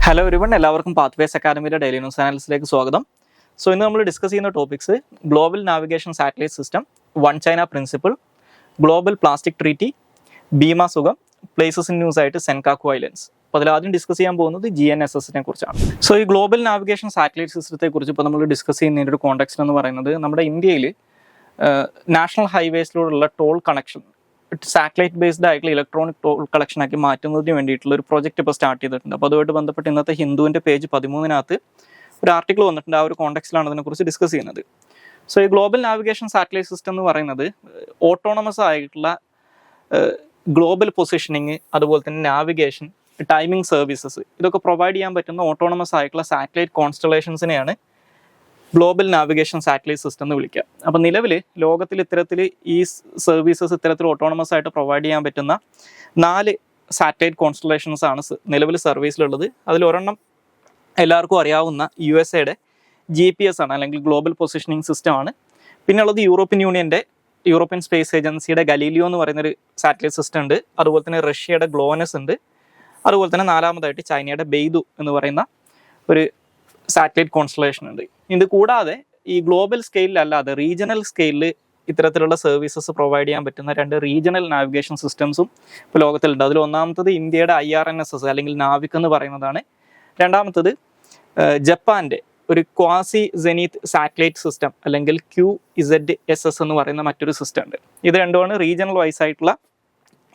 Hello everyone, എല്ലാവർക്കും pathways അക്കാദമിയുടെ daily news ചാനൽസിലേക്ക് സ്വാഗതം. ഇന്ന് നമ്മൾ ഡിസ്കസ് ചെയ്യുന്ന topics global navigation satellite system, one China principle, global plastic treaty, ഭീമ സുഖം, പ്ലേസസ് ഇൻ ന്യൂസ് ആയിട്ട് സെൻകാക്കു ഐലൻഡ്സ്. അപ്പോൾ അതിലാദ്യം ഡിസ്കസ് ചെയ്യാൻ പോകുന്നത് GNSSനെ കുറിച്ചാണ്. ഈ ഗ്ലോബൽ നാവിഗേഷൻ സാറ്റലൈറ്റ് സിസ്റ്റത്തെ കുറിച്ച് ഇപ്പോൾ നമ്മൾ ഡിസ്കസ് ചെയ്യുന്നതിൻ്റെ ഒരു കോണ്ടെക്സ്റ്റ് എന്ന് പറയുന്നത് നമ്മുടെ ഇന്ത്യയിൽ നാഷണൽ ഹൈവേസിലൂടെയുള്ള ടോൾ കണക്ഷൻ സാറ്റലൈറ്റ് ബേസ്ഡ് ആയിട്ടുള്ള ഇലക്ട്രോണിക് ടോൾ കളക്ഷൻ ആക്കി മാറ്റുന്നതിന് വേണ്ടിയിട്ടുള്ള ഒരു പ്രോജക്റ്റ് ഇപ്പോൾ സ്റ്റാർട്ട് ചെയ്തിട്ടുണ്ട്. അപ്പോൾ അതുമായിട്ട് ബന്ധപ്പെട്ട് ഇന്നത്തെ ഹിന്ദുവിൻ്റെ പേജ് 13 ഒരു ആർട്ടിക്കിൾ വന്നിട്ടുണ്ട്. ആ ഒരു കോണ്ടെക്സ്റ്റിലാണ് അതിനെക്കുറിച്ച് ഡിസ്കസ് ചെയ്യുന്നത്. ഈ ഗ്ലോബൽ നാവിഗേഷൻ സാറ്റലൈറ്റ് സിസ്റ്റം എന്ന് പറയുന്നത് ഓട്ടോണമസ് ആയിട്ടുള്ള ഗ്ലോബൽ പൊസിഷനിങ്, അതുപോലെ തന്നെ നാവിഗേഷൻ, ടൈമിംഗ് സർവീസസ്, ഇതൊക്കെ പ്രൊവൈഡ് ചെയ്യാൻ പറ്റുന്ന ഓട്ടോണമസ് ആയിട്ടുള്ള സാറ്റലൈറ്റ് കോൺസ്റ്റലേഷൻസിനെയാണ് ഗ്ലോബൽ നാവിഗേഷൻ സാറ്റലൈറ്റ് സിസ്റ്റം എന്ന് വിളിക്കുക. അപ്പോൾ നിലവിൽ ലോകത്തിൽ ഇത്തരത്തിൽ ഈ സർവീസസ് ഇത്തരത്തിൽ ഓട്ടോണമസ് ആയിട്ട് പ്രൊവൈഡ് ചെയ്യാൻ പറ്റുന്ന 4 സാറ്റലൈറ്റ് കോൺസ്റ്റലേഷൻസ് ആണ് നിലവിൽ സർവീസിലുള്ളത്. അതിലൊരെണ്ണം എല്ലാവർക്കും അറിയാവുന്ന USA GPS ആണ്, അല്ലെങ്കിൽ ഗ്ലോബൽ പൊസിഷനിങ് സിസ്റ്റം ആണ്. പിന്നെ ഉള്ളത് യൂറോപ്യൻ സ്പേസ് ഏജൻസിയുടെ ഗലീലിയോ എന്ന് പറയുന്നൊരു സാറ്റലൈറ്റ് സിസ്റ്റം ഉണ്ട്. അതുപോലെ തന്നെ റഷ്യയുടെ ഗ്ലോനസ് ഉണ്ട്. അതുപോലെ തന്നെ 4മതായിട്ട് ചൈനയുടെ ബെയ്ദു എന്ന് പറയുന്ന ഒരു സാറ്റലൈറ്റ് കോൺസ്റ്റലേഷൻ ഉണ്ട്. ഇത് കൂടാതെ ഈ ഗ്ലോബൽ സ്കെയിലല്ലാതെ റീജിയണൽ സ്കെയിലിൽ ഇത്തരത്തിലുള്ള സർവീസസ് പ്രൊവൈഡ് ചെയ്യാൻ പറ്റുന്ന 2 റീജിയണൽ നാവിഗേഷൻ സിസ്റ്റംസും ഇപ്പോൾ ലോകത്തിലുണ്ട്. അതിൽ ഒന്നാമത്തത് ഇന്ത്യയുടെ IRNSS അല്ലെങ്കിൽ നാവിക് എന്ന് പറയുന്നതാണ്. രണ്ടാമത്തത് ജപ്പാന്റെ ഒരു ക്വാസി സെനീത്ത് സാറ്റലൈറ്റ് സിസ്റ്റം അല്ലെങ്കിൽ QZSS എന്ന് പറയുന്ന മറ്റൊരു സിസ്റ്റം ഉണ്ട്. ഇത് രണ്ടുമാണ് റീജിയണൽ വൈസ് ആയിട്ടുള്ള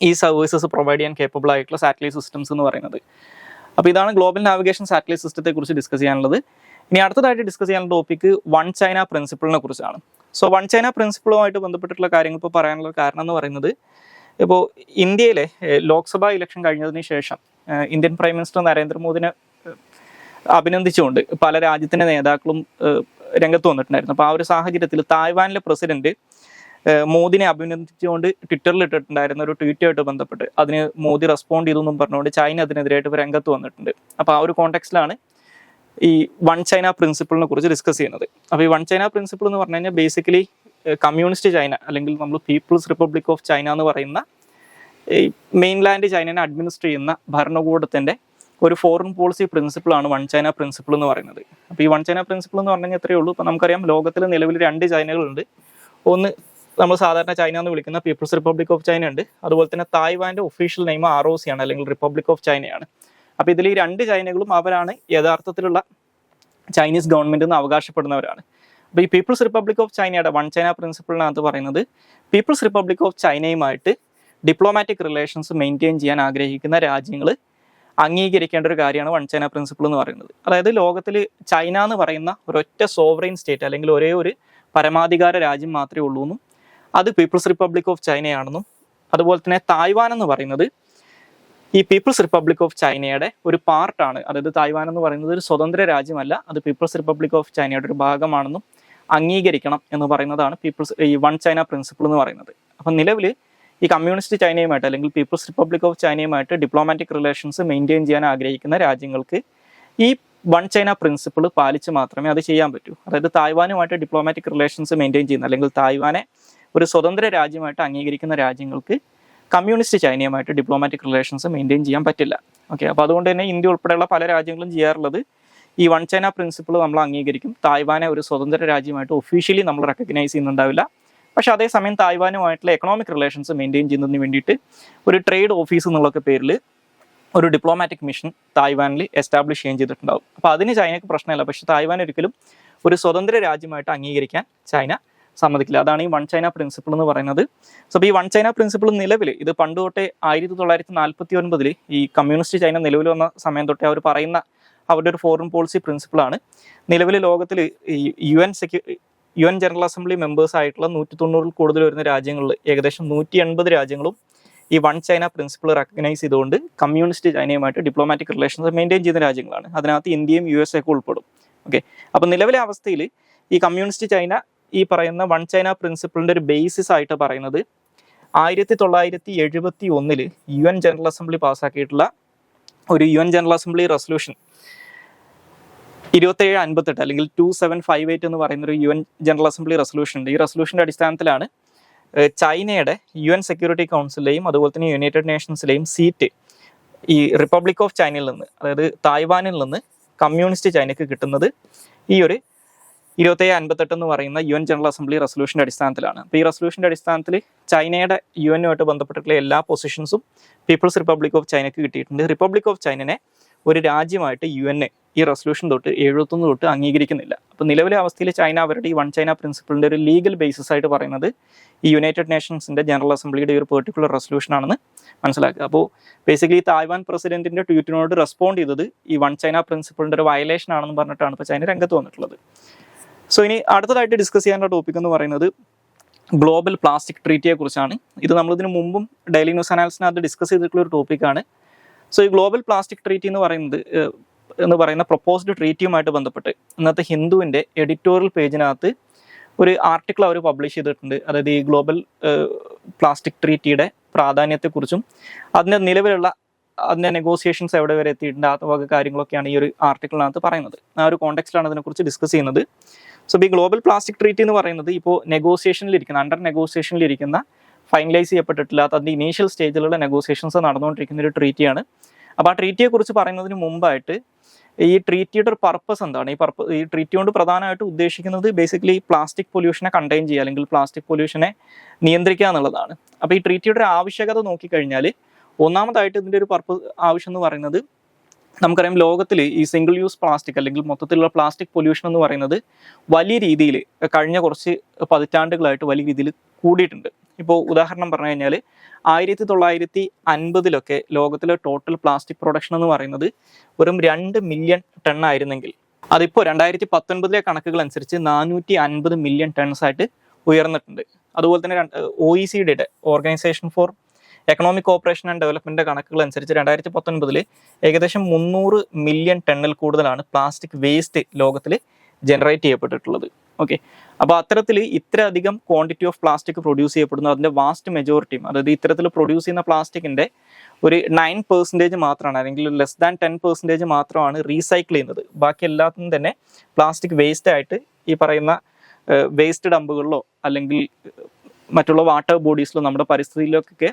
ഈ സർവീസസ് പ്രൊവൈഡ് ചെയ്യാൻ കേപ്പബിൾ ആയിട്ടുള്ള സാറ്റലൈറ്റ് സിസ്റ്റംസ് എന്ന് പറയുന്നത്. അപ്പോൾ ഇതാണ് ഗ്ലോബൽ നാവിഗേഷൻ സാറ്റലൈറ്റ് സിസ്റ്റത്തെ കുറിച്ച് ഡിസ്കസ് ചെയ്യാനുള്ളത്. ഇനി അടുത്തതായിട്ട് ഡിസ്കസ് ചെയ്യാനുള്ള ടോപ്പിക്ക് വൺ ചൈന പ്രിൻസിപ്പിളിനെ കുറിച്ചാണ്. വൺ ചൈന പ്രിൻസിപ്പിളുമായിട്ട് ബന്ധപ്പെട്ടിട്ടുള്ള കാര്യങ്ങൾ ഇപ്പോൾ പറയാനുള്ള കാരണം എന്ന് പറയുന്നത്, ഇപ്പോൾ ഇന്ത്യയിലെ ലോക്സഭാ ഇലക്ഷൻ കഴിഞ്ഞതിന് ശേഷം ഇന്ത്യൻ പ്രൈം മിനിസ്റ്റർ നരേന്ദ്രമോദിനെ അഭിനന്ദിച്ചുകൊണ്ട് പല രാജ്യത്തിൻ്റെ നേതാക്കളും രംഗത്ത് വന്നിട്ടുണ്ടായിരുന്നു. അപ്പോൾ ആ ഒരു സാഹചര്യത്തിൽ തായ്വാനിലെ പ്രസിഡന്റ് മോദിനെ അഭിനന്ദിച്ചുകൊണ്ട് ട്വിറ്ററിൽ ഇട്ടിട്ടുണ്ടായിരുന്ന ഒരു ട്വീറ്റുമായിട്ട് ബന്ധപ്പെട്ട് അതിന് മോദി റെസ്പോണ്ട് ചെയ്തു എന്നും പറഞ്ഞുകൊണ്ട് ചൈന അതിനെതിരായിട്ട് രംഗത്ത് വന്നിട്ടുണ്ട്. അപ്പോൾ ആ ഒരു കോണ്ടെക്സ്റ്റിലാണ് ഈ വൺ ചൈന പ്രിൻസിപ്പിളിനെ കുറിച്ച് ഡിസ്കസ് ചെയ്യുന്നത്. അപ്പോൾ ഈ വൺ ചൈന പ്രിൻസിപ്പിൾ എന്ന് പറഞ്ഞു കഴിഞ്ഞാൽ ബേസിക്കലി കമ്മ്യൂണിസ്റ്റ് ചൈന അല്ലെങ്കിൽ നമ്മൾ പീപ്പിൾസ് റിപ്പബ്ലിക് ഓഫ് ചൈന എന്ന് പറയുന്ന ഈ മെയിൻലാൻഡ് ചൈനനെ അഡ്മിനിസ്റ്റർ ചെയ്യുന്ന ഭരണകൂടത്തിൻ്റെ ഒരു ഫോറിൻ പോളിസി പ്രിൻസിപ്പിളാണ് വൺ ചൈന പ്രിൻസിപ്പിൾ എന്ന് പറയുന്നത്. അപ്പോൾ ഈ വൺ ചൈന പ്രിൻസിപ്പിൾ എന്ന് പറഞ്ഞു കഴിഞ്ഞാൽ എത്രയേ ഉള്ളൂ. ഇപ്പോൾ നമുക്കറിയാം ലോകത്തിൽ നിലവിൽ 2 ചൈനകളുണ്ട്. ഒന്ന് നമ്മൾ സാധാരണ ചൈന എന്ന് വിളിക്കുന്ന പീപ്പിൾസ് റിപ്പബ്ലിക് ഓഫ് ചൈന ഉണ്ട്. അതുപോലെ തന്നെ തായ്വാൻ്റെ ഒഫീഷ്യൽ നെയിം ROC ആണ്, അല്ലെങ്കിൽ റിപ്പബ്ലിക് ഓഫ് ചൈനയാണ്. അപ്പോൾ ഇതിൽ ഈ 2 ചൈനകളും അവരാണ് യഥാർത്ഥത്തിലുള്ള ചൈനീസ് ഗവൺമെൻറ് എന്ന് അവകാശപ്പെടുന്നവരാണ്. അപ്പോൾ ഈ പീപ്പിൾസ് റിപ്പബ്ലിക് ഓഫ് ചൈനയുടെ വൺ ചൈന പ്രിൻസിപ്പിളിനകത്ത് പറയുന്നത് പീപ്പിൾസ് റിപ്പബ്ലിക് ഓഫ് ചൈനയുമായിട്ട് ഡിപ്ലോമാറ്റിക് റിലേഷൻസ് മെയിൻറ്റെയിൻ ചെയ്യാൻ ആഗ്രഹിക്കുന്ന രാജ്യങ്ങൾ അംഗീകരിക്കേണ്ട ഒരു കാര്യമാണ് വൺ ചൈന പ്രിൻസിപ്പിൾ എന്ന് പറയുന്നത്. അതായത് ലോകത്തിൽ ചൈന എന്ന് പറയുന്ന ഒരൊറ്റ സോവറൈൻ സ്റ്റേറ്റ് അല്ലെങ്കിൽ ഒരേ ഒരു പരമാധികാര രാജ്യം മാത്രമേ ഉള്ളൂ എന്നും അത് പീപ്പിൾസ് റിപ്പബ്ലിക് ഓഫ് ചൈനയാണെന്നും, അതുപോലെ തന്നെ തായ്വാൻ എന്ന് പറയുന്നത് ഈ പീപ്പിൾസ് റിപ്പബ്ലിക് ഓഫ് ചൈനയുടെ ഒരു പാർട്ടാണ്. അതായത് തായ്വാൻ എന്ന് പറയുന്നത് ഒരു സ്വതന്ത്ര രാജ്യമല്ല, അത് പീപ്പിൾസ് റിപ്പബ്ലിക് ഓഫ് ചൈനയുടെ ഒരു ഭാഗമാണെന്നും അംഗീകരിക്കണം എന്ന് പറയുന്നതാണ് ഈ വൺ ചൈന പ്രിൻസിപ്പിൾ എന്ന് പറയുന്നത്. അപ്പം നിലവിൽ ഈ കമ്മ്യൂണിസ്റ്റ് ചൈനയുമായിട്ട് അല്ലെങ്കിൽ പീപ്പിൾസ് റിപ്പബ്ലിക് ഓഫ് ചൈനയുമായിട്ട് ഡിപ്ലോമാറ്റിക് റിലേഷൻസ് മെയിൻറ്റെയിൻ ചെയ്യാൻ ആഗ്രഹിക്കുന്ന രാജ്യങ്ങൾക്ക് ഈ വൺ ചൈന പ്രിൻസിപ്പിൾ പാലിച്ച് മാത്രമേ അത് ചെയ്യാൻ പറ്റൂ. അതായത് തായ്വാനുമായിട്ട് ഡിപ്ലോമാറ്റിക് റിലേഷൻസ് മെയിൻറ്റെയിൻ ചെയ്യുന്ന അല്ലെങ്കിൽ തായ്വാനെ ഒരു സ്വതന്ത്ര രാജ്യമായിട്ട് അംഗീകരിക്കുന്ന രാജ്യങ്ങൾക്ക് കമ്മ്യൂണിസ്റ്റ് ചൈനയുമായിട്ട് ഡിപ്ലോമാറ്റിക് റിലേഷൻസ് മെയിൻറ്റെയിൻ ചെയ്യാൻ പറ്റില്ല. ഓക്കെ, അപ്പോൾ അതുകൊണ്ട് തന്നെ ഇന്ത്യ ഉൾപ്പെടെയുള്ള പല രാജ്യങ്ങളും ചെയ്യാറുള്ളത് ഈ വൺ ചൈന പ്രിൻസിപ്പിൾ നമ്മൾ അംഗീകരിക്കും. തായ്വാനെ ഒരു സ്വതന്ത്ര രാജ്യമായിട്ട് ഒഫീഷ്യലി നമ്മൾ റെക്കഗ്നൈസ് ചെയ്യുന്നുണ്ടാവില്ല. പക്ഷെ അതേസമയം തായ്വാനുമായിട്ടുള്ള എക്കണോമിക് റിലേഷൻസ് മെയിൻറ്റെയിൻ ചെയ്യുന്നതിന് വേണ്ടിയിട്ട് ഒരു ട്രേഡ് ഓഫീസ് എന്നുള്ളൊക്കെ പേരിൽ ഒരു ഡിപ്ലോമാറ്റിക് മിഷൻ തായ്വാനിൽ എസ്റ്റാബ്ലിഷ് ചെയ്തിട്ടുണ്ടാവും. അപ്പോൾ അതിന് ചൈനയ്ക്ക് പ്രശ്നമില്ല. പക്ഷേ തായ്വാൻ ഒരിക്കലും ഒരു സ്വതന്ത്ര രാജ്യമായിട്ട് അംഗീകരിക്കാൻ ചൈന സമ്മതിക്കില്ല. അതാണ് ഈ വൺ ചൈന പ്രിൻസിപ്പിൾ എന്ന് പറയുന്നത്. അപ്പോൾ ഈ വൺ ചൈന പ്രിൻസിപ്പിൾ നിലവിൽ ഇത് പണ്ട് തൊട്ടേ 1949 ഈ കമ്മ്യൂണിസ്റ്റ് ചൈന നിലവിൽ വന്ന സമയം തൊട്ടേ അവർ പറയുന്ന അവരുടെ ഒരു ഫോറിൻ പോളിസി പ്രിൻസിപ്പിളാണ്. നിലവിൽ ലോകത്തിൽ ഈ UN ജനറൽ അസംബ്ലി മെമ്പേഴ്സ് ആയിട്ടുള്ള 190 കൂടുതൽ വരുന്ന രാജ്യങ്ങളിൽ ഏകദേശം 180 രാജ്യങ്ങളും ഈ വൺ ചൈന പ്രിൻസിപ്പിൾ റെക്കഗ്നൈസ് ചെയ്തുകൊണ്ട് കമ്മ്യൂണിസ്റ്റ് ചൈനയുമായിട്ട് ഡിപ്ലോമാറ്റിക് റിലേഷൻസ് മെയിൻറ്റെയിൻ ചെയ്യുന്ന രാജ്യങ്ങളാണ്. അതിനകത്ത് ഇന്ത്യയും USA ഒക്കെ ഉൾപ്പെടും. ഓക്കെ, അപ്പോൾ നിലവിലെ അവസ്ഥയിൽ ഈ കമ്മ്യൂണിസ്റ്റ് ചൈന ഈ പറയുന്ന വൺ ചൈന പ്രിൻസിപ്പിളിൻ്റെ ഒരു ബേസിസ് ആയിട്ട് പറയുന്നത് 1971 UN ജനറൽ അസംബ്ലി പാസ്സാക്കിയിട്ടുള്ള ഒരു UN ജനറൽ അസംബ്ലി റെസൊല്യൂഷൻ 2758 അല്ലെങ്കിൽ 2758 എന്ന് പറയുന്ന ഒരു UN ജനറൽ അസംബ്ലി റെസൊല്യൂഷൻ ഉണ്ട്. ഈ റെസൊല്യൂഷൻ്റെ അടിസ്ഥാനത്തിലാണ് ചൈനയുടെ UN സെക്യൂരിറ്റി കൗൺസിലെയും അതുപോലെ തന്നെ യുണൈറ്റഡ് നേഷൻസിലെയും സീറ്റ് ഈ റിപ്പബ്ലിക് ഓഫ് ചൈനയിൽ നിന്ന്, അതായത് തായ്വാനിൽ നിന്ന് കമ്മ്യൂണിസ്റ്റ് ചൈനയ്ക്ക് കിട്ടുന്നത് ഈ ഒരു 2758 എന്ന് പറയുന്ന UN ജനറൽ അസംബ്ലി റെസൊല്യൂഷൻ്റെ അടിസ്ഥാനത്തിലാണ്. അപ്പോൾ ഈ റെസൊല്യൂഷൻ്റെ അടിസ്ഥാനത്തിൽ ചൈനയുടെ UN-ഉമായിട്ട് ബന്ധപ്പെട്ടിട്ടുള്ള എല്ലാ പൊസിഷൻസും പീപ്പിൾസ് റിപ്പബ്ലിക് ഓഫ് ചൈനയ്ക്ക് കിട്ടിയിട്ടുണ്ട്. റിപ്പബ്ലിക് ഓഫ് ചൈനനെ ഒരു രാജ്യമായിട്ട് UN ഈ റെസൊല്യൂഷൻ തൊട്ട് 71 തൊട്ട് അംഗീകരിക്കുന്നില്ല. അപ്പോൾ നിലവിലെ അവസ്ഥയിൽ ചൈന അവരുടെ ഈ വൺ ചൈന പ്രിൻസിപ്പിളിൻ്റെ ഒരു ലീഗൽ ബേസിസ് ആയിട്ട് പറയുന്നത് ഈ യുണൈറ്റഡ് നേഷൻസിൻ്റെ ജനറൽ അസംബ്ലിയുടെ ഒരു പെർട്ടിക്കുലർ റെസൊല്യൂഷൻ ആണെന്ന് മനസ്സിലാക്കുക. അപ്പോൾ ബേസിക്കലി തായ്വാൻ പ്രസിഡന്റിന്റെ ട്വീറ്റിനോട് റെസ്പോണ്ട് ചെയ്തത് ഈ വൺ ചൈന പ്രിൻസിപ്പിളിൻ്റെ ഒരു വയലേഷൻ ആണെന്ന് പറഞ്ഞിട്ടാണ് ഇപ്പോൾ ചൈന രംഗത്ത് വന്നിട്ടുള്ളത്. സോ ഇനി അടുത്തതായിട്ട് ഡിസ്കസ് ചെയ്യാനുള്ള ടോപ്പിക് എന്ന് പറയുന്നത് ഗ്ലോബൽ പ്ലാസ്റ്റിക് ട്രീറ്റിയെ കുറിച്ചാണ്. ഇത് നമ്മളിതിന് മുമ്പും ഡെയിലി ന്യൂസ് അനാലിസിനകത്ത് ഡിസ്കസ് ചെയ്തിട്ടുള്ള ഒരു ടോപ്പിക്കാണ്. സോ ഈ ഗ്ലോബൽ പ്ലാസ്റ്റിക് ട്രീറ്റി എന്ന് പറയുന്ന പ്രൊപ്പോസ്ഡ് ട്രീറ്റിയുമായിട്ട് ബന്ധപ്പെട്ട് ഇന്നത്തെ ഹിന്ദുവിൻ്റെ എഡിറ്റോറിയൽ പേജിനകത്ത് ഒരു ആർട്ടിക്കിൾ അവർ പബ്ലിഷ് ചെയ്തിട്ടുണ്ട്. അതായത് ഈ ഗ്ലോബൽ പ്ലാസ്റ്റിക് ട്രീറ്റിയുടെ പ്രാധാന്യത്തെക്കുറിച്ചും അതിൻ്റെ നെഗോസിയേഷൻസ് എവിടെ വരെ എത്തിയിട്ടുണ്ട്, ആ വക കാര്യങ്ങളൊക്കെയാണ് ഈ ഒരു ആർട്ടിക്കിളിനകത്ത് പറയുന്നത്. ആ ഒരു കോണ്ടെക്സ്റ്റിലാണ് അതിനെക്കുറിച്ച് ഡിസ്കസ് ചെയ്യുന്നത്. സോ ഈ ഗ്ലോബൽ പ്ലാസ്റ്റിക് ട്രീറ്റി എന്ന് പറയുന്നത് ഇപ്പോൾ അണ്ടർ നെഗോസിയേഷനിലിരിക്കുന്ന ഫൈനലൈസ് ചെയ്യപ്പെട്ടിട്ടില്ലാത്ത അതിൻ്റെ ഇനീഷ്യൽ സ്റ്റേജിലുള്ള നെഗോസിയേഷൻസ് നടന്നുകൊണ്ടിരിക്കുന്ന ഒരു ട്രീറ്റിയാണ്. അപ്പോൾ ആ ട്രീറ്റിയെക്കുറിച്ച് പറയുന്നതിന് മുമ്പായിട്ട് ഈ ട്രീറ്റിയുടെ ഒരു പർപ്പസ് എന്താണ്, ഈ ട്രീറ്റി കൊണ്ട് പ്രധാനമായിട്ട് ഉദ്ദേശിക്കുന്നത് ബേസിക്കലി പ്ലാസ്റ്റിക് പൊല്യൂഷനെ കണ്ടെയ്ൻ ചെയ്യുക, അല്ലെങ്കിൽ പ്ലാസ്റ്റിക് പൊല്യൂഷനെ നിയന്ത്രിക്കുക എന്നുള്ളതാണ്. അപ്പോൾ ഈ ട്രീറ്റിയുടെ ഒരു ആവശ്യകത നോക്കിക്കഴിഞ്ഞാൽ ഒന്നാമതായിട്ട് ഇതിൻ്റെ ഒരു ആവശ്യം എന്ന് പറയുന്നത്, നമുക്കറിയാം ലോകത്തിൽ ഈ സിംഗിൾ യൂസ് പ്ലാസ്റ്റിക് അല്ലെങ്കിൽ മൊത്തത്തിലുള്ള പ്ലാസ്റ്റിക് പൊല്യൂഷൻ എന്ന് പറയുന്നത് വലിയ രീതിയിൽ കഴിഞ്ഞ കുറച്ച് പതിറ്റാണ്ടുകളായിട്ട് വലിയ രീതിയിൽ കൂടിയിട്ടുണ്ട്. ഇപ്പോൾ ഉദാഹരണം പറഞ്ഞു കഴിഞ്ഞാൽ 1950 ലോകത്തിലെ ടോട്ടൽ പ്ലാസ്റ്റിക് പ്രൊഡക്ഷൻ എന്ന് പറയുന്നത് വെറും 2 മില്യൺ ടൺ ആയിരുന്നെങ്കിൽ അതിപ്പോൾ 2019 കണക്കുകൾ അനുസരിച്ച് 450 മില്യൺ ടൺസ് ആയിട്ട് ഉയർന്നിട്ടുണ്ട്. അതുപോലെ തന്നെ OECD organisation for economic cooperation and ഡെവലപ്മെൻറ്റിൻ്റെ കണക്കുകൾ അനുസരിച്ച് 2019 ഏകദേശം 300 മില്യൺ ടണ്ണിൽ കൂടുതലാണ് പ്ലാസ്റ്റിക് വേസ്റ്റ് ലോകത്തിൽ ജനറേറ്റ് ചെയ്യപ്പെട്ടിട്ടുള്ളത്. ഓക്കെ, അപ്പോൾ അത്തരത്തിൽ ഇത്രയധികം ക്വാണ്ടിറ്റി ഓഫ് പ്ലാസ്റ്റിക് പ്രൊഡ്യൂസ് ചെയ്യപ്പെടുന്നു. അതിൻ്റെ വാസ്റ്റ് മെജോറിറ്റിയും, അതായത് ഇത്തരത്തിൽ പ്രൊഡ്യൂസ് ചെയ്യുന്ന പ്ലാസ്റ്റിക്കിൻ്റെ ഒരു 9% മാത്രമാണ്, അല്ലെങ്കിൽ ലെസ് ദാൻ 10% മാത്രമാണ് റീസൈക്കിൾ ചെയ്യുന്നത്. ബാക്കി എല്ലാത്തിനും തന്നെ പ്ലാസ്റ്റിക് വേസ്റ്റ് ആയിട്ട് ഈ പറയുന്ന വേസ്റ്റ് ഡമ്പുകളിലോ അല്ലെങ്കിൽ മറ്റുള്ള വാട്ടർ ബോഡീസിലോ നമ്മുടെ പരിസ്ഥിതിയിലേക്കൊക്കെ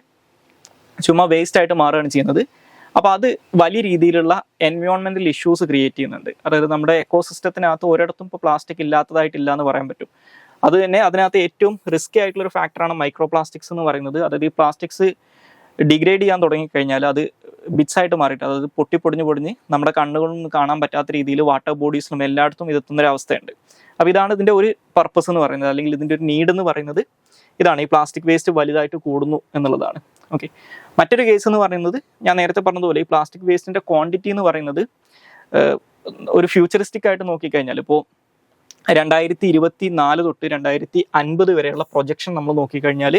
ചുമ്മാ വേസ്റ്റ് ആയിട്ട് മാറുകയാണ് ചെയ്യുന്നത്. അപ്പോൾ അത് വലിയ രീതിയിലുള്ള എൻവയോൺമെന്റൽ ഇഷ്യൂസ് ക്രിയേറ്റ് ചെയ്യുന്നുണ്ട്. അതായത് നമ്മുടെ എക്കോസിസ്റ്റത്തിനകത്ത് ഒരിടത്തും ഇപ്പോൾ പ്ലാസ്റ്റിക് ഇല്ലാത്തതായിട്ടില്ല എന്ന് പറയാൻ പറ്റും. അത് തന്നെ അതിനകത്ത് ഏറ്റവും റിസ്കി ആയിട്ടുള്ള ഒരു ഫാക്ടറാണ് മൈക്രോ പ്ലാസ്റ്റിക്സ് എന്ന് പറയുന്നത്. അതായത് ഈ പ്ലാസ്റ്റിക്സ് ഡിഗ്രേഡ് ചെയ്യാൻ തുടങ്ങിക്കഴിഞ്ഞാൽ അത് ബിറ്റ്സ് ആയിട്ട് മാറിയിട്ട്, അതായത് പൊടിഞ്ഞ് നമ്മുടെ കണ്ണുകളൊന്നും കാണാൻ പറ്റാത്ത രീതിയിൽ വാട്ടർ ബോഡീസിലും എല്ലായിടത്തും ഇതെത്തുന്നൊരവസ്ഥയുണ്ട്. അപ്പോൾ ഇതാണ് ഇതിൻ്റെ ഒരു പർപ്പസ് എന്ന് പറയുന്നത്, അല്ലെങ്കിൽ ഇതിൻ്റെ ഒരു നീഡ് എന്ന് പറയുന്നത് ഇതാണ്. ഈ പ്ലാസ്റ്റിക് വേസ്റ്റ് വലുതായിട്ട് കൂടുന്നു എന്നുള്ളതാണ്. ഓക്കെ, മറ്റൊരു കേസ് എന്ന് പറയുന്നത് ഞാൻ നേരത്തെ പറഞ്ഞതുപോലെ ഈ പ്ലാസ്റ്റിക് വേസ്റ്റിൻ്റെ ക്വാണ്ടിറ്റി എന്ന് പറയുന്നത് ഒരു ഫ്യൂച്ചറിസ്റ്റിക് ആയിട്ട് നോക്കിക്കഴിഞ്ഞാൽ ഇപ്പോൾ 2024 തൊട്ട് 2050 വരെയുള്ള പ്രൊജക്ഷൻ നമ്മൾ നോക്കിക്കഴിഞ്ഞാൽ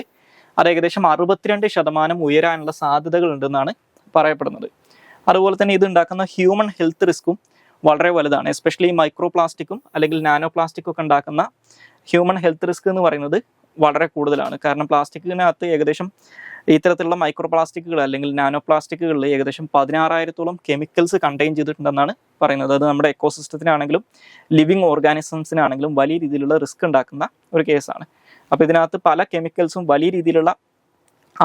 അത് ഏകദേശം 62% ഉയരാനുള്ള സാധ്യതകൾ ഉണ്ടെന്നാണ് പറയപ്പെടുന്നത്. അതുപോലെ തന്നെ ഇത് ഉണ്ടാക്കുന്ന ഹ്യൂമൻ ഹെൽത്ത് റിസ്ക്കും വളരെ വലുതാണ്. എസ്പെഷ്യലി മൈക്രോ പ്ലാസ്റ്റിക്കും അല്ലെങ്കിൽ നാനോ പ്ലാസ്റ്റിക്കും ഒക്കെ ഉണ്ടാക്കുന്ന ഹ്യൂമൻ ഹെൽത്ത് റിസ്ക് എന്ന് പറയുന്നത് വളരെ കൂടുതലാണ്. കാരണം പ്ലാസ്റ്റിക്കിനകത്ത് ഏകദേശം ഇത്തരത്തിലുള്ള മൈക്രോ പ്ലാസ്റ്റിക്കുകൾ അല്ലെങ്കിൽ നാനോ പ്ലാസ്റ്റിക്കുകളിൽ ഏകദേശം 16,000-ഓളം കെമിക്കൽസ് കണ്ടെയ്ൻ ചെയ്തിട്ടുണ്ടെന്നാണ് പറയുന്നത്. അത് നമ്മുടെ എക്കോസിസ്റ്റത്തിനാണെങ്കിലും ലിവിങ് ഓർഗാനിസംസിനാണെങ്കിലും വലിയ രീതിയിലുള്ള റിസ്ക് ഉണ്ടാക്കുന്ന ഒരു കേസാണ്. അപ്പോൾ ഇതിനകത്ത് പല കെമിക്കൽസും വലിയ രീതിയിലുള്ള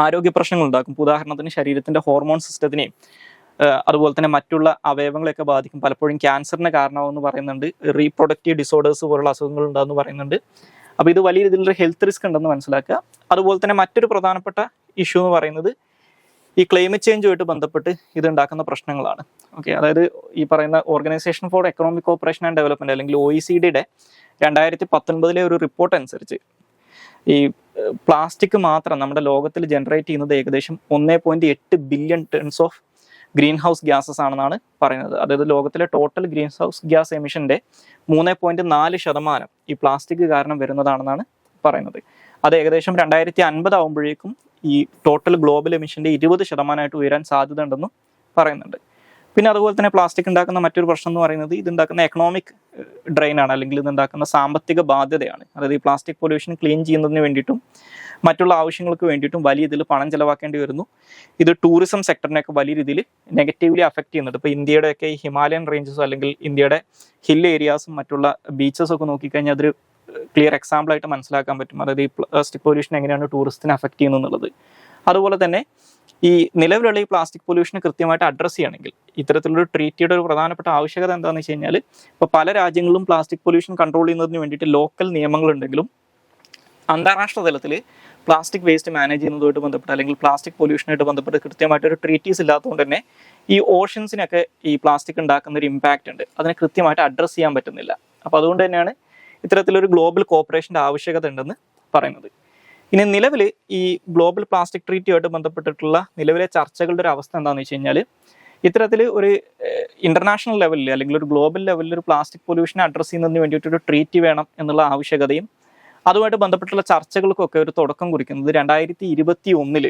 ആരോഗ്യ പ്രശ്നങ്ങൾ ഉണ്ടാക്കും. ഉദാഹരണത്തിന് ശരീരത്തിൻ്റെ ഹോർമോൺ സിസ്റ്റത്തിനെയും അതുപോലെ തന്നെ മറ്റുള്ള അവയവങ്ങളെയൊക്കെ ബാധിക്കും. പലപ്പോഴും ക്യാൻസറിന് കാരണമാവെന്ന് പറയുന്നുണ്ട്. റീപ്രൊഡക്റ്റീവ് ഡിസോർഡേഴ്സ് പോലുള്ള അസുഖങ്ങൾ ഉണ്ടാകുമെന്ന് പറയുന്നുണ്ട്. അപ്പോൾ ഇത് വലിയ രീതിയിലുള്ള ഹെൽത്ത് റിസ്ക് ഉണ്ടെന്ന് മനസ്സിലാക്കുക. അതുപോലെ തന്നെ മറ്റൊരു പ്രധാനപ്പെട്ട ഇഷ്യൂ എന്ന് പറയുന്നത് ഈ ക്ലൈമറ്റ് ചേഞ്ചുമായിട്ട് ബന്ധപ്പെട്ട് ഇത് ഉണ്ടാക്കുന്ന പ്രശ്നങ്ങളാണ്. ഓക്കെ, അതായത് ഈ പറയുന്ന organisation for economic cooperation and development അല്ലെങ്കിൽ OECD 2019 ഒരു റിപ്പോർട്ട് അനുസരിച്ച് ഈ പ്ലാസ്റ്റിക് മാത്രം നമ്മുടെ ലോകത്തിൽ ജനറേറ്റ് ചെയ്യുന്നത് ഏകദേശം 1.8 billion tons of green house gases ആണെന്നാണ് പറയുന്നത്. അതായത് ലോകത്തിലെ ടോട്ടൽ ഗ്രീൻ ഹൗസ് ഗ്യാസ് എമിഷൻ്റെ 3.4% ഈ പ്ലാസ്റ്റിക് കാരണം വരുന്നതാണെന്നാണ് പറയുന്നത്. അത് ഏകദേശം 2050 ആകുമ്പോഴേക്കും ഈ ടോട്ടൽ ഗ്ലോബൽ എമിഷൻ്റെ 20% ഉയരാൻ സാധ്യത ഉണ്ടെന്നും പറയുന്നുണ്ട്. പിന്നെ അതുപോലെ തന്നെ പ്ലാസ്റ്റിക് ഉണ്ടാക്കുന്ന മറ്റൊരു പ്രശ്നം എന്ന് പറയുന്നത് ഇതുണ്ടാക്കുന്ന എക്കണോമിക് ഡ്രെയിനാണ്, അല്ലെങ്കിൽ ഇതുണ്ടാക്കുന്ന സാമ്പത്തിക ബാധ്യതയാണ്. അതായത് ഈ പ്ലാസ്റ്റിക് പൊല്യൂഷൻ ക്ലീൻ ചെയ്യുന്നതിന് വേണ്ടിയിട്ടും മറ്റുള്ള ആവശ്യങ്ങൾക്ക് വേണ്ടിയിട്ടും വലിയ രീതിയിൽ പണം ചിലവാക്കേണ്ടി വരുന്നു. ഇത് ടൂറിസം സെക്ടറിനെയൊക്കെ വലിയ രീതിയിൽ നെഗറ്റീവ്ലി അഫക്റ്റ് ചെയ്യുന്നുണ്ട്. ഇപ്പോൾ ഇന്ത്യയുടെയൊക്കെ ഈ ഹിമാലയൻ റേഞ്ചസും അല്ലെങ്കിൽ ഇന്ത്യയുടെ ഹിൽ ഏരിയാസും മറ്റുള്ള ബീച്ചസും ഒക്കെ നോക്കിക്കഴിഞ്ഞാൽ അതൊരു ക്ലിയർ എക്സാമ്പിളായിട്ട് മനസ്സിലാക്കാൻ പറ്റും. അതായത് ഈ പ്ലാസ്റ്റിക് പൊല്യൂഷൻ എങ്ങനെയാണ് ടൂറിസത്തിനെ അഫക്റ്റ് ചെയ്യുന്നത് എന്നുള്ളത്. അതുപോലെ തന്നെ ഈ നിലവിലുള്ള ഈ പ്ലാസ്റ്റിക് പൊല്യൂഷനെ കൃത്യമായിട്ട് അഡ്രസ്സ് ചെയ്യണമെങ്കിൽ ഇത്തരത്തിലൊരു ട്രീറ്റിയുടെ ഒരു പ്രധാനപ്പെട്ട ആവശ്യകത എന്താണെന്ന് വെച്ച് കഴിഞ്ഞാൽ, ഇപ്പോൾ പല രാജ്യങ്ങളും പ്ലാസ്റ്റിക് പൊല്യൂഷൻ കൺട്രോൾ ചെയ്യുന്നതിന് വേണ്ടിയിട്ട് ലോക്കൽ നിയമങ്ങളുണ്ടെങ്കിലും അന്താരാഷ്ട്ര തലത്തിൽ പ്ലാസ്റ്റിക് വേസ്റ്റ് മാനേജ് ചെയ്യുന്നതുമായിട്ട് ബന്ധപ്പെട്ട് അല്ലെങ്കിൽ പ്ലാസ്റ്റിക് പൊല്യൂഷനായിട്ട് ബന്ധപ്പെട്ട് കൃത്യമായിട്ടൊരു ട്രീറ്റീസ് ഇല്ലാത്തതുകൊണ്ട് തന്നെ ഈ ഓഷൻസിനൊക്കെ ഈ പ്ലാസ്റ്റിക് ഉണ്ടാക്കുന്ന ഒരു ഇമ്പാക്റ്റ് ഉണ്ട്, അതിനെ കൃത്യമായിട്ട് അഡ്രസ്സ് ചെയ്യാൻ പറ്റുന്നില്ല. അപ്പോൾ അതുകൊണ്ട് തന്നെയാണ് ഇത്തരത്തിലൊരു ഗ്ലോബൽ കോപ്പറേഷൻ്റെ ആവശ്യകത ഉണ്ടെന്ന് പറയുന്നത്. ഇനി നിലവിൽ ഈ ഗ്ലോബൽ പ്ലാസ്റ്റിക് ട്രീറ്റിയുമായിട്ട് ബന്ധപ്പെട്ടിട്ടുള്ള നിലവിലെ ചർച്ചകളുടെ ഒരു അവസ്ഥ എന്താണെന്ന് വെച്ച് കഴിഞ്ഞാൽ, ഇത്തരത്തിൽ ഒരു ഇന്റർനാഷണൽ ലെവലിൽ അല്ലെങ്കിൽ ഒരു ഗ്ലോബൽ ലെവലിൽ ഒരു പ്ലാസ്റ്റിക് പൊല്യൂഷനെ അഡ്രസ്സ് ചെയ്യുന്നതിന് വേണ്ടിയിട്ടൊരു ട്രീറ്റി വേണം എന്നുള്ള ആവശ്യകതയും അതുമായിട്ട് ബന്ധപ്പെട്ടുള്ള ചർച്ചകൾക്കൊക്കെ ഒരു തുടക്കം കുറിക്കുന്നത് 2021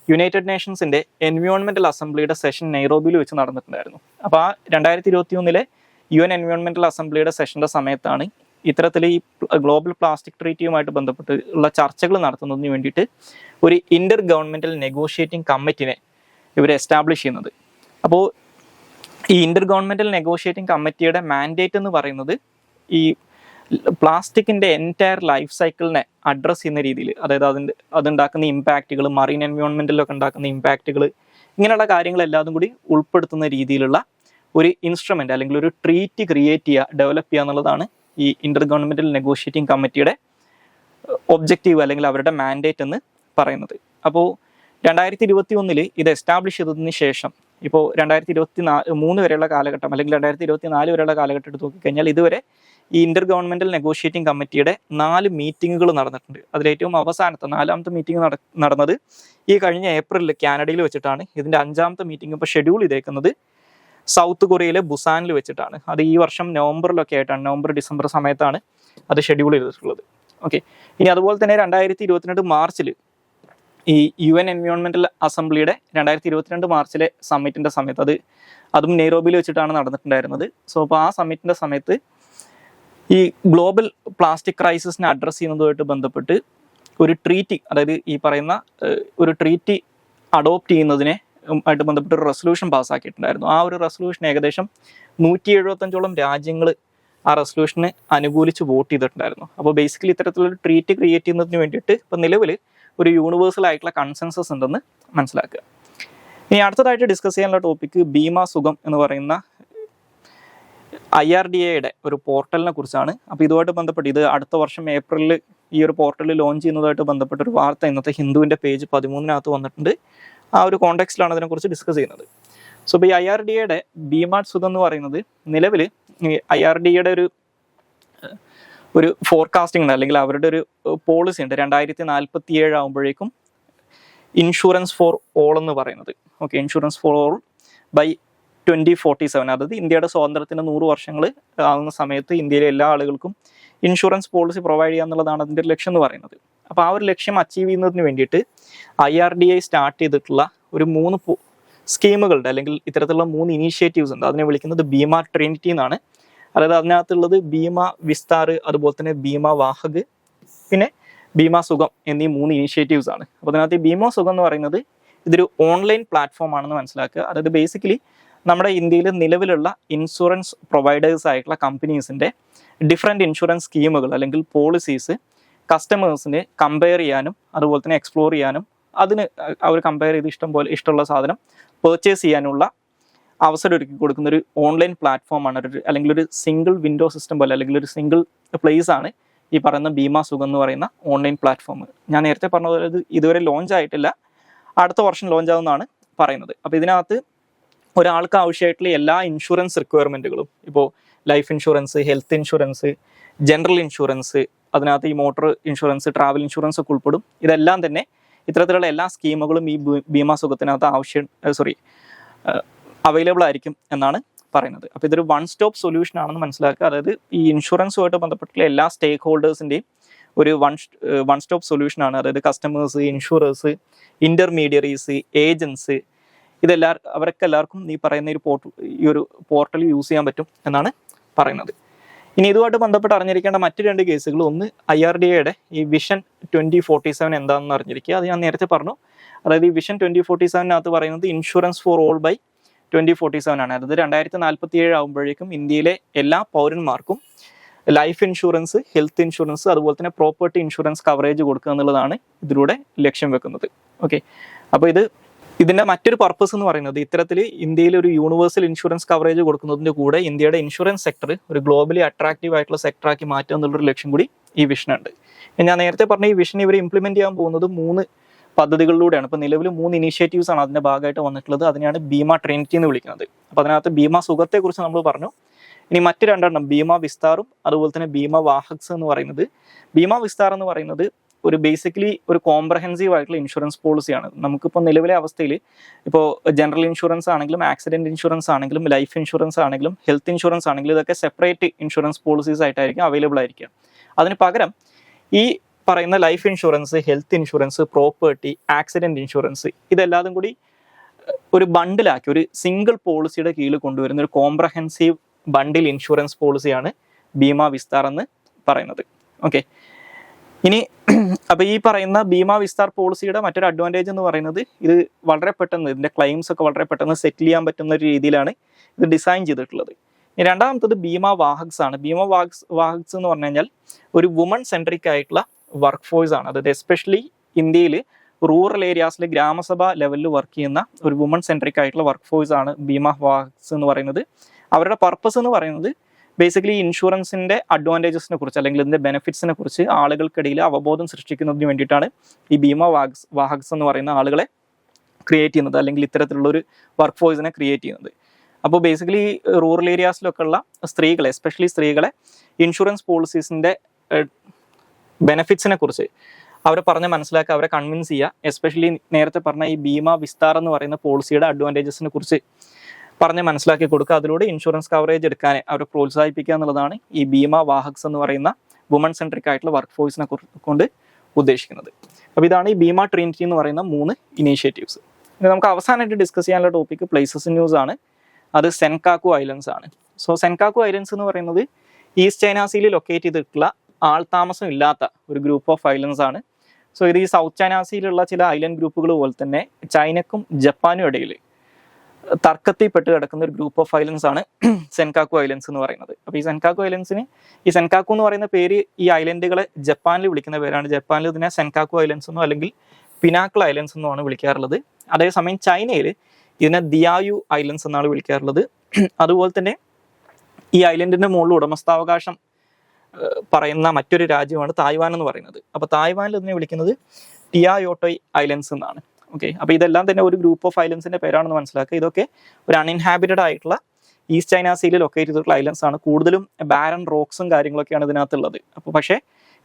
യുണൈറ്റഡ് നേഷൻസിന്റെ എൻവയോൺമെന്റൽ അസംബ്ലിയുടെ സെഷൻ നെയ്റോബിയിൽ വെച്ച് നടന്നിട്ടുണ്ടായിരുന്നു. അപ്പോൾ ആ 2021 UN എൻവയോൺമെന്റൽ അസംബ്ലിയുടെ സെഷന്റെ സമയത്താണ് ഇത്തരത്തിൽ ഈ ഗ്ലോബൽ പ്ലാസ്റ്റിക് ട്രീറ്റിയുമായിട്ട് ബന്ധപ്പെട്ട് ഉള്ള ചർച്ചകൾ നടത്തുന്നതിന് വേണ്ടിയിട്ട് ഒരു ഇന്റർ ഗവൺമെന്റൽ നെഗോഷിയേറ്റിംഗ് കമ്മിറ്റിനെ ഇവർ എസ്റ്റാബ്ലിഷ് ചെയ്യുന്നത്. അപ്പോൾ ഈ ഇന്റർ ഗവൺമെന്റൽ നെഗോഷിയേറ്റിംഗ് കമ്മിറ്റിയുടെ മാൻഡേറ്റ് എന്ന് പറയുന്നത് ഈ പ്ലാസ്റ്റിക്കിന്റെ എൻറ്റയർ ലൈഫ് സൈക്കിളിനെ അഡ്രസ്സ് ചെയ്യുന്ന രീതിയിൽ, അതായത് അതുണ്ടാക്കുന്ന ഇമ്പാക്റ്റുകൾ, മറീൻ എൻവയോൺമെന്റിലൊക്കെ ഉണ്ടാക്കുന്ന ഇമ്പാക്റ്റുകൾ, ഇങ്ങനെയുള്ള കാര്യങ്ങളെല്ലാതും കൂടി ഉൾപ്പെടുത്തുന്ന രീതിയിലുള്ള ഒരു ഇൻസ്ട്രുമെന്റ് അല്ലെങ്കിൽ ഒരു ട്രീറ്റ് ക്രിയേറ്റ് ചെയ്യുക, ഡെവലപ്പ് ചെയ്യുക എന്നുള്ളതാണ് ഈ ഇന്റർ ഗവൺമെന്റൽ നെഗോഷിയേറ്റിംഗ് കമ്മിറ്റിയുടെ ഒബ്ജക്റ്റീവ് അല്ലെങ്കിൽ അവരുടെ മാൻഡേറ്റ് എന്ന് പറയുന്നത്. അപ്പോൾ 2021 ഇത് എസ്റ്റാബ്ലിഷ് ചെയ്തതിന് ശേഷം ഇപ്പോൾ 2023 വരെയുള്ള കാലഘട്ടം അല്ലെങ്കിൽ 2024 വരെയുള്ള കാലഘട്ടം എടുത്ത് നോക്കിക്കഴിഞ്ഞാൽ ഇതുവരെ ഈ ഇന്റർ ഗവൺമെന്റൽ നെഗോഷിയേറ്റിംഗ് കമ്മിറ്റിയുടെ 4 മീറ്റിങ്ങുകൾ നടന്നിട്ടുണ്ട്. അതിലേറ്റവും അവസാനത്തെ 4ാമത്തെ മീറ്റിംഗ് നടന്നത് ഈ കഴിഞ്ഞ ഏപ്രിലിൽ കാനഡയിൽ വെച്ചിട്ടാണ്. ഇതിന്റെ 5ാമത്തെ മീറ്റിംഗ് ഇപ്പോൾ ഷെഡ്യൂൾ ചെയ്തേക്കുന്നത് സൗത്ത് കൊറിയയിലെ ബുസാനിൽ വെച്ചിട്ടാണ്. അത് ഈ വർഷം നവംബറിലൊക്കെ ആയിട്ടാണ്, നവംബർ ഡിസംബർ സമയത്താണ് അത് ഷെഡ്യൂൾ ചെയ്തിട്ടുള്ളത്. ഓക്കെ, ഇനി അതുപോലെ തന്നെ 2022 മാർച്ചിൽ ഈ UN എൻവയോൺമെന്റൽ അസംബ്ലിയുടെ 2022 മാർച്ചിലെ സമ്മിറ്റിന്റെ സമയത്ത് അതും നെയ്റോബിയിൽ വെച്ചിട്ടാണ് നടന്നിട്ടുണ്ടായിരുന്നത്. സോ അപ്പോൾ ആ സമ്മിറ്റിന്റെ സമയത്ത് ഈ ഗ്ലോബൽ പ്ലാസ്റ്റിക് ക്രൈസിസിനെ അഡ്രസ്സ് ചെയ്യുന്നതുമായിട്ട് ബന്ധപ്പെട്ട് ഒരു ട്രീറ്റി, അതായത് ഈ പറയുന്ന ഒരു ട്രീറ്റി അഡോപ്റ്റ് ചെയ്യുന്നതിനെ ആയിട്ട് ബന്ധപ്പെട്ട് ഒരു റെസൊല്യൂഷൻ പാസ്സാക്കിയിട്ടുണ്ടായിരുന്നു. ആ ഒരു റെസൊല്യൂഷൻ ഏകദേശം 175ഓളം രാജ്യങ്ങൾ ആ റെസൊല്യൂഷന് അനുകൂലിച്ച് വോട്ട് ചെയ്തിട്ടുണ്ടായിരുന്നു. അപ്പോൾ ബേസിക്കലി ഇത്തരത്തിലൊരു ട്രീറ്റ് ക്രിയേറ്റ് ചെയ്യുന്നതിന് വേണ്ടിയിട്ട് ഇപ്പോൾ നിലവിൽ ഒരു യൂണിവേഴ്സൽ ആയിട്ടുള്ള കൺസെൻസസ് ഉണ്ടെന്ന് മനസ്സിലാക്കുക. ഇനി അടുത്തതായിട്ട് ഡിസ്കസ് ചെയ്യാനുള്ള ടോപ്പിക്ക് ഭീമ സുഖം എന്ന് പറയുന്ന IRDAയുടെ ഒരു പോർട്ടലിനെ കുറിച്ചാണ്. അപ്പോൾ ഇതുമായിട്ട് ബന്ധപ്പെട്ട് ഇത് അടുത്ത വർഷം ഏപ്രിലിൽ ഈ ഒരു പോർട്ടൽ ലോഞ്ച് ചെയ്യുന്നതായിട്ട് ബന്ധപ്പെട്ട ഒരു വാർത്ത ഇന്നത്തെ ഹിന്ദുവിൻ്റെ പേജ് 13 വന്നിട്ടുണ്ട്. ആ ഒരു കോണ്ടെക്സ്റ്റിലാണ് അതിനെക്കുറിച്ച് ഡിസ്കസ് ചെയ്യുന്നത്. സോ ഇപ്പോൾ ഈ IRDAയുടെ ഭീമ സുഖം എന്ന് പറയുന്നത് നിലവിൽ IRDAയുടെ ഒരു ഫോർകാസ്റ്റിംഗ് ഉണ്ട്, അല്ലെങ്കിൽ അവരുടെ ഒരു പോളിസി ഉണ്ട്. 2047 ആകുമ്പോഴേക്കും ഇൻഷുറൻസ് ഫോർ ഓൾ എന്ന് പറയുന്നത്. Okay, insurance for all by 2047, അതായത് ഇന്ത്യയുടെ സ്വാതന്ത്ര്യത്തിന് 100 വർഷങ്ങൾ ആകുന്ന സമയത്ത് ഇന്ത്യയിലെ എല്ലാ ആളുകൾക്കും ഇൻഷുറൻസ് പോളിസി പ്രൊവൈഡ് ചെയ്യുക എന്നുള്ളതാണ് അതിൻ്റെ ഒരു ലക്ഷ്യം എന്ന് പറയുന്നത്. അപ്പോൾ ആ ഒരു ലക്ഷ്യം അച്ചീവ് ചെയ്യുന്നതിന് വേണ്ടിയിട്ട് IRDA സ്റ്റാർട്ട് ചെയ്തിട്ടുള്ള ഒരു 3 സ്കീമുകളുണ്ട്, അല്ലെങ്കിൽ ഇത്തരത്തിലുള്ള 3 ഇനീഷ്യേറ്റീവ്സ് ഉണ്ട്. അതിനെ വിളിക്കുന്നത് ഭീമ ട്രിനിറ്റി എന്നാണ്. അതായത് അതിനകത്തുള്ളത് ഭീമ വിസ്താർ, അതുപോലെ തന്നെ ഭീമ വാഹക്, പിന്നെ ഭീമ സുഖം എന്നീ 3 ഇനീഷ്യേറ്റീവ്സ് ആണ്. അപ്പോൾ അതിനകത്ത് ഭീമ സുഖം എന്ന് പറയുന്നത് ഇതൊരു ഓൺലൈൻ പ്ലാറ്റ്ഫോം ആണെന്ന് മനസ്സിലാക്കുക. അതായത് ബേസിക്കലി നമ്മുടെ ഇന്ത്യയിൽ നിലവിലുള്ള ഇൻഷുറൻസ് പ്രൊവൈഡേഴ്സ് ആയിട്ടുള്ള കമ്പനീസിൻ്റെ ഡിഫറെൻറ്റ് ഇൻഷുറൻസ് സ്കീമുകൾ അല്ലെങ്കിൽ പോളിസീസ് കസ്റ്റമേഴ്സിന് കമ്പയർ ചെയ്യാനും അതുപോലെ തന്നെ എക്സ്പ്ലോർ ചെയ്യാനും അതിന് അവർ കമ്പയർ ചെയ്ത് ഇഷ്ടമുള്ള സാധനം പർച്ചേസ് ചെയ്യാനുള്ള അവസരം ഒരുക്കി കൊടുക്കുന്ന ഒരു ഓൺലൈൻ പ്ലാറ്റ്ഫോമാണ്, അല്ലെങ്കിൽ ഒരു സിംഗിൾ വിൻഡോ സിസ്റ്റം പോലെ, അല്ലെങ്കിൽ ഒരു സിംഗിൾ പ്ലേസ് ആണ് ഈ പറയുന്ന ഭീമ സുഖം എന്ന് പറയുന്ന ഓൺലൈൻ പ്ലാറ്റ്ഫോം. ഞാൻ നേരത്തെ പറഞ്ഞതുപോലെ ഇത് ഇതുവരെ ലോഞ്ച് ആയിട്ടില്ല, അടുത്ത വർഷം ലോഞ്ച് ആവുമെന്നാണ് പറയുന്നത്. അപ്പോൾ ഇതിനകത്ത് ഒരാൾക്ക് ആവശ്യമായിട്ടുള്ള എല്ലാ ഇൻഷുറൻസ് റിക്വയർമെൻറ്റുകളും, ഇപ്പോൾ life insurance, health insurance, general insurance, അതിനകത്ത് ഈ മോട്ടോർ ഇൻഷുറൻസ്, ട്രാവൽ ഇൻഷുറൻസ് ഒക്കെ ഉൾപ്പെടും. ഇതെല്ലാം തന്നെ ഇത്തരത്തിലുള്ള എല്ലാ സ്കീമുകളും ഈ ഭീമ സുഖത്തിനകത്ത് അവൈലബിൾ ആയിരിക്കും എന്നാണ് പറയുന്നത്. അപ്പോൾ ഇതൊരു 1 സ്റ്റോപ്പ് സൊല്യൂഷൻ ആണെന്ന് മനസ്സിലാക്കുക. അതായത് ഈ ഇൻഷുറൻസുമായിട്ട് ബന്ധപ്പെട്ടുള്ള എല്ലാ സ്റ്റേക്ക് ഹോൾഡേഴ്സിൻ്റെയും ഒരു വൺ സ്റ്റോപ്പ് സൊല്യൂഷൻ ആണ്. അതായത് കസ്റ്റമേഴ്സ്, ഇൻഷുറേഴ്സ്, ഇന്റർമീഡിയറീസ്, ഏജൻസ്, അവർക്ക് എല്ലാവർക്കും ഈ പറയുന്ന ഈ ഒരു പോർട്ടൽ യൂസ് ചെയ്യാൻ പറ്റും എന്നാണ് പറയുന്നത്. ഇനി ഇതുമായിട്ട് ബന്ധപ്പെട്ട് അറിഞ്ഞിരിക്കേണ്ട മറ്റു 2 കേസുകൾ, ഒന്ന് IRDAയുടെ ഈ വിഷൻ 2047 എന്താണെന്ന് അറിഞ്ഞിരിക്കുക. അത് ഞാൻ നേരത്തെ പറഞ്ഞു. അതായത് ഈ വിഷൻ 2047 പറയുന്നത് ഇൻഷുറൻസ് ഫോർ ഓൾ ബൈ 2047 ആണ്. അതായത് 2047 ആകുമ്പോഴേക്കും ഇന്ത്യയിലെ എല്ലാ പൗരന്മാർക്കും ലൈഫ് ഇൻഷുറൻസ്, ഹെൽത്ത് ഇൻഷുറൻസ്, അതുപോലെ തന്നെ പ്രോപ്പർട്ടി ഇൻഷുറൻസ് കവറേജ് കൊടുക്കുക എന്നുള്ളതാണ് ഇതിലൂടെ ലക്ഷ്യം വെക്കുന്നത്. ഓക്കെ, അപ്പോൾ ഇത് ഇതിൻ്റെ മറ്റൊരു പർപ്പസ് എന്ന് പറയുന്നത് ഇത്തരത്തിൽ ഇന്ത്യയിൽ ഒരു യൂണിവേഴ്സൽ ഇൻഷുറൻസ് കവറേജ് കൊടുക്കുന്നതിൻ്റെ കൂടെ ഇന്ത്യയുടെ ഇൻഷുറൻസ് സെക്ടർ ഒരു ഗ്ലോബലി അട്രാക്റ്റീവ് ആയിട്ടുള്ള സെക്ടറാക്കി മാറ്റുക എന്നുള്ളൊരു ലക്ഷ്യം കൂടി ഈ വിഷനുണ്ട്. ഞാൻ നേരത്തെ പറഞ്ഞ ഈ വിഷൻ ഇവർ ഇംപ്ലിമെന്റ് ചെയ്യാൻ പോകുന്നത് 3 പദ്ധതികളിലൂടെയാണ്. ഇപ്പോൾ നിലവിൽ 3 ഇനീഷ്യേറ്റീവ്സ് ആണ് അതിൻ്റെ ഭാഗമായിട്ട് വന്നിട്ടുള്ളത്. അതിനെയാണ് ബീമ ട്രിനിറ്റി എന്ന് വിളിക്കുന്നത്. അപ്പോൾ അതിനകത്ത് ബീമ സുഖത്തെക്കുറിച്ച് നമ്മൾ പറഞ്ഞു. ഇനി മറ്റ് 2 ബീമ വിസ്താറും അതുപോലെ തന്നെ ബീമ വാഹക്സ് എന്ന് പറയുന്നത്. ബീമ വിസ്താർ എന്ന് പറയുന്നത് ഒരു ബേസിക്കലി ഒരു കോംപ്രഹെൻസീവ് ആയിട്ടുള്ള ഇൻഷുറൻസ് പോളിസിയാണ്. നമുക്കിപ്പോൾ നിലവിലെ അവസ്ഥയിൽ ഇപ്പോൾ ജനറൽ ഇൻഷുറൻസ് ആണെങ്കിലും ആക്സിഡന്റ് ഇൻഷുറൻസ് ആണെങ്കിലും ലൈഫ് ഇൻഷുറൻസ് ആണെങ്കിലും ഹെൽത്ത് ഇൻഷുറൻസ് ആണെങ്കിലും ഇതൊക്കെ സെപ്പറേറ്റ് ഇൻഷുറൻസ് പോളിസീസ് ആയിട്ടായിരിക്കും അവൈലബിൾ ആയിരിക്കുക. അതിന് പകരം ഈ പറയുന്ന life insurance, health insurance, property, accident insurance ഇതെല്ലാതും കൂടി ഒരു ബണ്ടിലാക്കി ഒരു സിംഗിൾ പോളിസിയുടെ കീഴിൽ കൊണ്ടുവരുന്ന ഒരു കോംപ്രഹെൻസീവ് ബണ്ടിൽ ഇൻഷുറൻസ് പോളിസിയാണ് ബീമ വിസ്താർ എന്ന് പറയുന്നത്. ഓക്കെ, ഇനി അപ്പോൾ ഈ പറയുന്ന ബീമ വിസ്താർ പോളിസിയുടെ മറ്റൊരു അഡ്വാൻറ്റേജ് എന്ന് പറയുന്നത് ഇത് വളരെ പെട്ടെന്ന് ഇതിൻ്റെ ക്ലെയിംസ് ഒക്കെ വളരെ പെട്ടെന്ന് സെറ്റിൽ ചെയ്യാൻ പറ്റുന്ന ഒരു രീതിയിലാണ് ഇത് ഡിസൈൻ ചെയ്തിട്ടുള്ളത്. ഇനി രണ്ടാമത്തത് ബീമ വാഹക്സ് ആണ്. ബീമ വാഹക്സ് എന്ന് പറഞ്ഞു കഴിഞ്ഞാൽ ഒരു വുമൺ സെൻട്രിക് ആയിട്ടുള്ള വർക്ക് ഫോഴ്സ് ആണ്. അതായത് എസ്പെഷ്യലി ഇന്ത്യയിൽ റൂറൽ ഏരിയാസിൽ ഗ്രാമസഭ ലെവലിൽ വർക്ക് ചെയ്യുന്ന ഒരു വുമൺ സെൻട്രിക് ആയിട്ടുള്ള വർക്ക് ഫോഴ്സ് ആണ് ബീമ വാഹക്സ് എന്ന് പറയുന്നത്. അവരുടെ പർപ്പസ് എന്ന് പറയുന്നത് ബേസിക്കലി ഇൻഷുറൻസിൻ്റെ അഡ്വാൻറ്റേജസിനെ കുറിച്ച് അല്ലെങ്കിൽ ഇതിൻ്റെ ബെനിഫിറ്റ്സിനെ കുറിച്ച് ആളുകൾക്കിടയിൽ അവബോധം സൃഷ്ടിക്കുന്നതിന് വേണ്ടിയിട്ടാണ് ഈ ബീമ വാഹക്സ് എന്ന് പറയുന്ന ആളുകളെ ക്രിയേറ്റ് ചെയ്യുന്നത്, അല്ലെങ്കിൽ ഇത്തരത്തിലുള്ള ഒരു വർക്ക് ഫോഴ്സിനെ ക്രിയേറ്റ് ചെയ്യുന്നത്. അപ്പോൾ ബേസിക്കലി റൂറൽ ഏരിയാസിലൊക്കെ ഉള്ള സ്ത്രീകളെ, എസ്പെഷ്യലി സ്ത്രീകളെ ഇൻഷുറൻസ് പോളിസീസിൻ്റെ ബെനിഫിറ്റ്സിനെ കുറിച്ച് അവരെ പറഞ്ഞ് മനസ്സിലാക്കുക, അവരെ കൺവിൻസ് ചെയ്യുക. എസ്പെഷ്യലി നേരത്തെ പറഞ്ഞ ഈ ബീമ വിസ്താർ എന്ന് പറയുന്ന പോളിസിയുടെ അഡ്വാൻറ്റേജസിനെ കുറിച്ച് പറഞ്ഞ് മനസ്സിലാക്കി കൊടുക്കുക. അതിലൂടെ ഇൻഷുറൻസ് കവറേജ് എടുക്കാൻ അവരെ പ്രോത്സാഹിപ്പിക്കുക എന്നുള്ളതാണ് ഈ ബീമ വാഹക്സ് എന്ന് പറയുന്ന വുമൺ സെൻട്രിക് ആയിട്ടുള്ള വർക്ക് ഫോഴ്സിനെ കൊണ്ട് ഉദ്ദേശിക്കുന്നത്. അപ്പോൾ ഇതാണ് ഈ ബീമ ട്രിനിറ്റി എന്ന് പറയുന്ന 3 ഇനീഷ്യേറ്റീവ്സ്. ഇനി നമുക്ക് അവസാനമായിട്ട് ഡിസ്കസ് ചെയ്യാനുള്ള ടോപ്പിക് പ്ലേസസ് ന്യൂസ് ആണ്. അത് സെൻകാക്കു ഐലൻഡ്സ് ആണ്. സോ സെൻകാക്കു ഐലൻഡ്സ് എന്ന് പറയുന്നത് ഈസ്റ്റ് ചൈന സീയിൽ ലൊക്കേറ്റ് ചെയ്തിട്ടുള്ള ആൾതാമസം ഇല്ലാത്ത ഒരു ഗ്രൂപ്പ് ഓഫ് ഐലൻഡ്സ് ആണ്. സോ ഇത് ഈ സൗത്ത് ചൈന സീയിലുള്ള ചില ഐലൻഡ് ഗ്രൂപ്പുകൾ പോലെ തന്നെ ചൈനക്കും ജപ്പാനും ഇടയിൽ തർക്കത്തിൽ പെട്ട് കിടക്കുന്ന ഒരു ഗ്രൂപ്പ് ഓഫ് ഐലൻഡ്സ് ആണ് സെൻകാക്കു ഐലൻഡ്സ് എന്ന് പറയുന്നത്. അപ്പോൾ ഈ സെൻകാക്കു ഐലൻഡ്സിന് ഈ സെൻകാക്കു എന്ന് പറയുന്ന പേര് ഈ ഐലൻഡുകളെ ജപ്പാനിൽ വിളിക്കുന്ന പേരാണ്. ജപ്പാനിൽ ഇതിനെ സെൻകാക്കു ഐലൻഡ്സ് എന്നോ അല്ലെങ്കിൽ പിനാക്കിൾ ഐലൻഡ്സ് എന്നോ ആണ് വിളിക്കാറുള്ളത്. അതേസമയം ചൈനയിൽ ഇതിനെ ദിയായു ഐലൻഡ്സ് എന്നാണ് വിളിക്കാറുള്ളത്. അതുപോലെ തന്നെ ഈ ഐലൻഡിൻ്റെ മുകളിൽ ഉടമസ്ഥാവകാശം പറയുന്ന മറ്റൊരു രാജ്യമാണ് തായ്വാൻ എന്ന് പറയുന്നത്. അപ്പോൾ തായ്വാനിൽ ഇതിനെ വിളിക്കുന്നത് ടിയായോട്ടോയ് ഐലൻഡ്സ് എന്നാണ്. ഓക്കെ, അപ്പോൾ ഇതെല്ലാം തന്നെ ഒരു ഗ്രൂപ്പ് ഓഫ് ഐലൻഡ്സിൻ്റെ പേരാണെന്ന് മനസ്സിലാക്കുക. ഇതൊക്കെ ഒരു അൺഇൻഹാബിറ്റഡ് ആയിട്ടുള്ള ഈസ്റ്റ് ചൈന സീയിൽ ലൊക്കേറ്റ് ചെയ്തിട്ടുള്ള ഐലൻഡ്സ് ആണ്. കൂടുതലും ബാരൻ റോക്സും കാര്യങ്ങളൊക്കെയാണ് ഇതിനകത്തുള്ളത്. അപ്പോൾ പക്ഷേ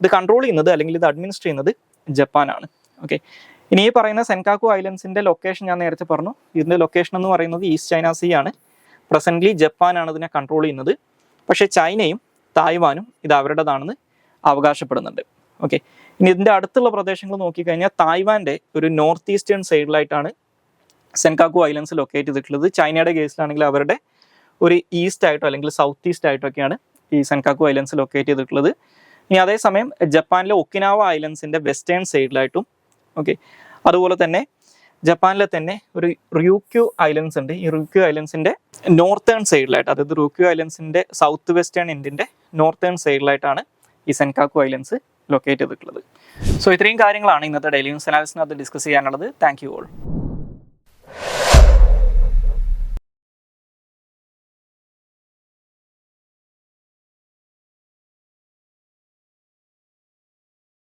ഇത് കൺട്രോൾ ചെയ്യുന്നത് അല്ലെങ്കിൽ ഇത് അഡ്മിനിസ്റ്റർ ചെയ്യുന്നത് ജപ്പാനാണ്. ഓക്കെ, ഇനി ഈ പറയുന്ന സെൻകാക്കു ഐലൻഡ്സിൻ്റെ ലൊക്കേഷൻ ഞാൻ നേരത്തെ പറഞ്ഞു. ഇതിൻ്റെ ലൊക്കേഷൻ എന്ന് പറയുന്നത് ഈസ്റ്റ് ചൈന സീ ആണ്. പ്രസന്റ്ലി ജപ്പാനാണ് ഇതിനെ കൺട്രോൾ ചെയ്യുന്നത്. പക്ഷേ ചൈനയും തായ്വാനും ഇത് അവരുടേതാണെന്ന് അവകാശപ്പെടുന്നുണ്ട്. ഓക്കെ, ഇനി ഇതിൻ്റെ അടുത്തുള്ള പ്രദേശങ്ങൾ നോക്കിക്കഴിഞ്ഞാൽ തായ്വാൻ്റെ ഒരു നോർത്ത് ഈസ്റ്റേൺ സൈഡിലായിട്ടാണ് സെൻകാക്കു ഐലൻഡ്സ് ലൊക്കേറ്റ് ചെയ്തിട്ടുള്ളത്. ചൈനയുടെ കേസിലാണെങ്കിൽ അവരുടെ ഒരു ഈസ്റ്റ് ആയിട്ടോ അല്ലെങ്കിൽ സൗത്ത് ഈസ്റ്റ് ആയിട്ടോ ഒക്കെയാണ് ഈ സെൻകാക്കു ഐലൻഡ്സ് ലൊക്കേറ്റ് ചെയ്തിട്ടുള്ളത്. ഇനി അതേസമയം ജപ്പാനിലെ ഒക്കിനാവ ഐലൻഡ്സിൻ്റെ വെസ്റ്റേൺ സൈഡിലായിട്ടും ഓക്കെ, അതുപോലെ തന്നെ ജപ്പാനിലെ തന്നെ ഒരു റൂക്യു ഐലൻഡ്സ് ഉണ്ട്. ഈ റൂക്യു ഐലൻഡ്സിൻ്റെ നോർത്തേൺ സൈഡിലായിട്ട്, അതായത് റൂക്യു ഐലൻഡ്സിൻ്റെ സൗത്ത് വെസ്റ്റേൺ എൻഡിൻ്റെ നോർത്തേൺ സൈഡിലായിട്ടാണ് ഈ സെൻകാക്കു ഐലൻഡ്സ് ലൊക്കേറ്റ് ചെയ്തിട്ടുള്ളത്. സോ ഇത്രയും കാര്യങ്ങളാണ് ഇന്നത്തെ ഡെയിലി ന്യൂസ് അനാലിസിനകത്ത് ഡിസ്കസ് ചെയ്യാനുള്ളത്. Thank you all.